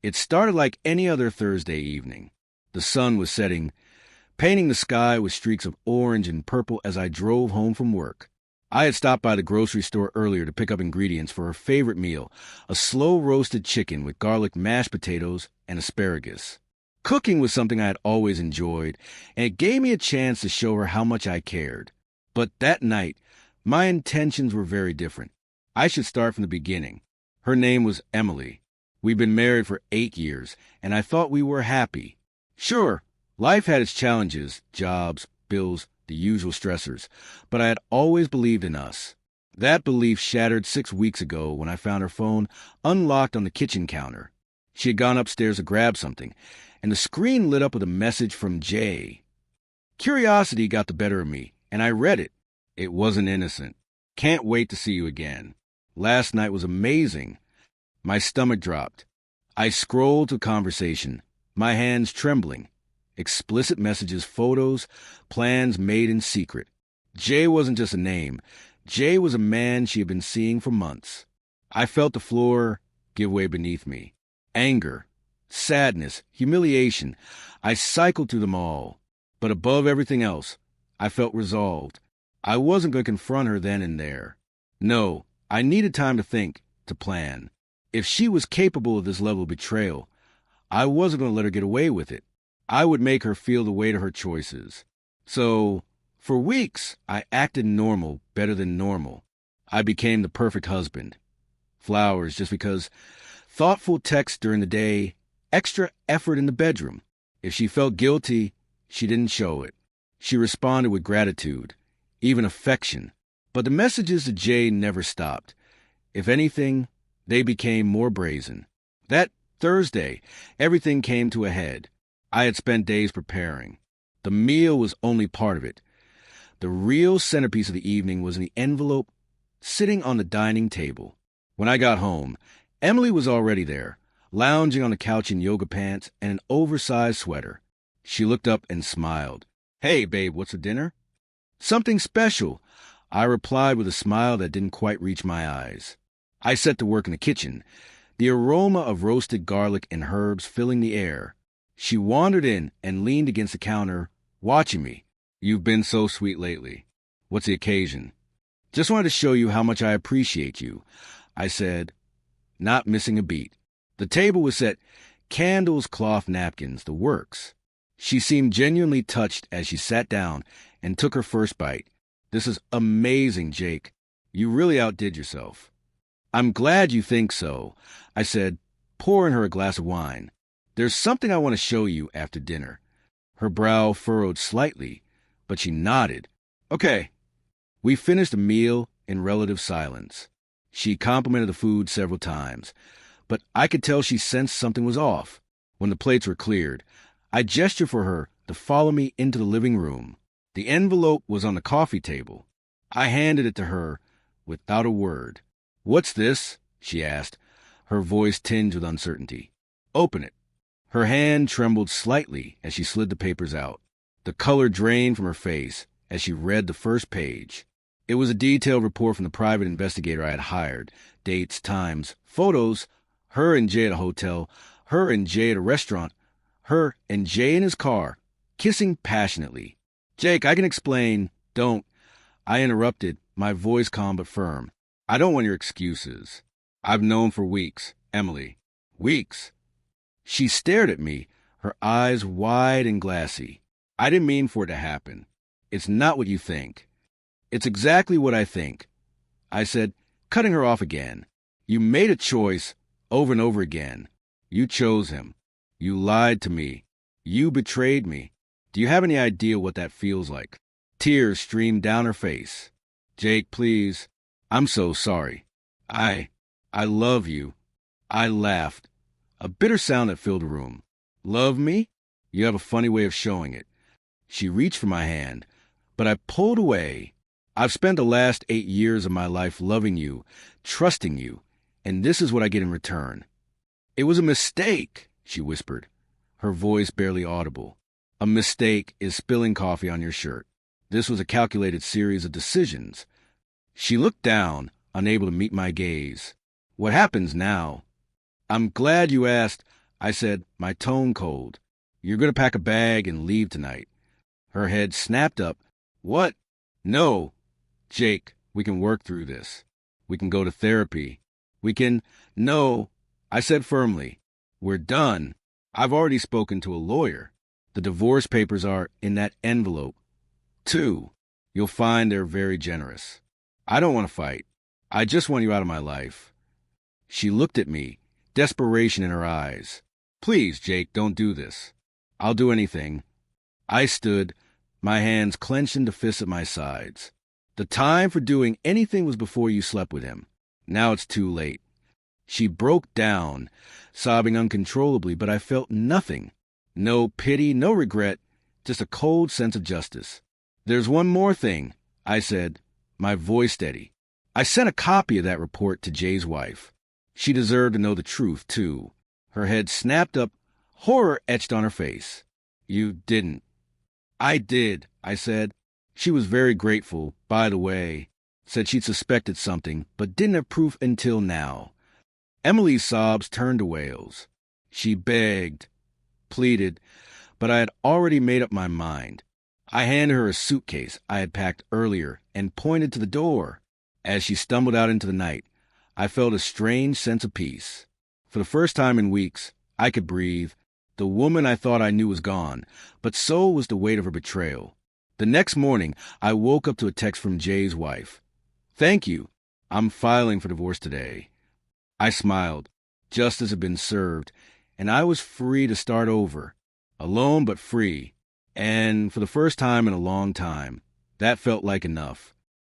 It started like any other Thursday evening. The sun was setting, painting the sky with streaks of orange and purple as I drove home from work. I had stopped by the grocery store earlier to pick up ingredients for her favorite meal, a slow-roasted chicken with garlic mashed potatoes and asparagus. Cooking was something I had always enjoyed, and it gave me a chance to show her how much I cared. But that night, my intentions were very different. I should start from the beginning. Her name was Emily. We'd been married for 8 years, and I thought we were happy. Sure, life had its challenges, jobs, bills, the usual stressors, but I had always believed in us. That belief shattered 6 weeks ago when I found her phone unlocked on the kitchen counter. She had gone upstairs to grab something, and the screen lit up with a message from Jay. Curiosity got the better of me, and I read it. It wasn't innocent. Can't wait to see you again. Last night was amazing. My stomach dropped. I scrolled to conversation, my hands trembling. Explicit messages, photos, plans made in secret. Jay wasn't just a name. Jay was a man she had been seeing for months. I felt the floor give way beneath me. Anger, sadness, humiliation. I cycled through them all. But above everything else, I felt resolved. I wasn't going to confront her then and there. No, I needed time to think, to plan. If she was capable of this level of betrayal, I wasn't going to let her get away with it. I would make her feel the weight of her choices. So, for weeks, I acted normal, better than normal. I became the perfect husband. Flowers just because, thoughtful texts during the day, extra effort in the bedroom. If she felt guilty, she didn't show it. She responded with gratitude, even affection. But the messages to Jay never stopped. If anything, they became more brazen. That Thursday, everything came to a head. I had spent days preparing. The meal was only part of it. The real centerpiece of the evening was in the envelope sitting on the dining table. When I got home, Emily was already there, lounging on the couch in yoga pants and an oversized sweater. She looked up and smiled. "Hey, babe, what's for dinner?" "Something special," I replied with a smile that didn't quite reach my eyes. I set to work in the kitchen, the aroma of roasted garlic and herbs filling the air. She wandered in and leaned against the counter, watching me. "You've been so sweet lately. What's the occasion?" "Just wanted to show you how much I appreciate you," I said, not missing a beat. The table was set, candles, cloth, napkins, the works. She seemed genuinely touched as she sat down and took her first bite. "This is amazing, Jake. You really outdid yourself." "I'm glad you think so," I said, pouring her a glass of wine. "There's something I want to show you after dinner." Her brow furrowed slightly, but she nodded. "Okay." We finished the meal in relative silence. She complimented the food several times, but I could tell she sensed something was off. When the plates were cleared, I gestured for her to follow me into the living room. The envelope was on the coffee table. I handed it to her without a word. "What's this?" she asked, her voice tinged with uncertainty. "Open it." Her hand trembled slightly as she slid the papers out. The color drained from her face as she read the first page. It was a detailed report from the private investigator I had hired. Dates, times, photos, her and Jay at a hotel, her and Jay at a restaurant, her and Jay in his car, kissing passionately. "Jake, I can explain." "Don't." I interrupted, my voice calm but firm. "I don't want your excuses. I've known for weeks, Emily. Weeks." She stared at me, her eyes wide and glassy. "I didn't mean for it to happen. It's not what you think." "It's exactly what I think," I said, cutting her off again. "You made a choice over and over again. You chose him. You lied to me. You betrayed me. Do you have any idea what that feels like?" Tears streamed down her face. "Jake, please. I'm so sorry. I love you." I laughed, a bitter sound that filled the room. "Love me? You have a funny way of showing it." She reached for my hand, but I pulled away. "I've spent the last 8 years of my life loving you, trusting you, and this is what I get in return." "It was a mistake," she whispered, her voice barely audible. "A mistake is spilling coffee on your shirt. This was a calculated series of decisions." She looked down, unable to meet my gaze. "What happens now?" "I'm glad you asked. I said, my tone cold. You're going to pack a bag and leave tonight. Her head snapped up. What? No. Jake, we can work through this. We can go to therapy. We can... No. I said firmly. We're done. I've already spoken to a lawyer. The divorce papers are in that envelope. 2. You'll find they're very generous. I don't want to fight. I just want you out of my life. She looked at me, desperation in her eyes. Please, Jake, don't do this. I'll do anything. I stood, my hands clenched into fists at my sides. The time for doing anything was before you slept with him. Now it's too late. She broke down, sobbing uncontrollably, but I felt nothing. No pity, no regret, just a cold sense of justice. There's one more thing, I said, my voice steady. I sent a copy of that report to Jay's wife. She deserved to know the truth, too. Her head snapped up, horror etched on her face. You didn't. I did, I said. She was very grateful, by the way. Said she'd suspected something, but didn't have proof until now. Emily's sobs turned to wails. She begged, pleaded, but I had already made up my mind. I handed her a suitcase I had packed earlier and pointed to the door. As she stumbled out into the night, I felt a strange sense of peace. For the first time in weeks, I could breathe. The woman I thought I knew was gone, but so was the weight of her betrayal. The next morning, I woke up to a text from Jay's wife. Thank you. I'm filing for divorce today. I smiled. Justice had been served, and I was free to start over. Alone but free. And for the first time in a long time, that felt like enough.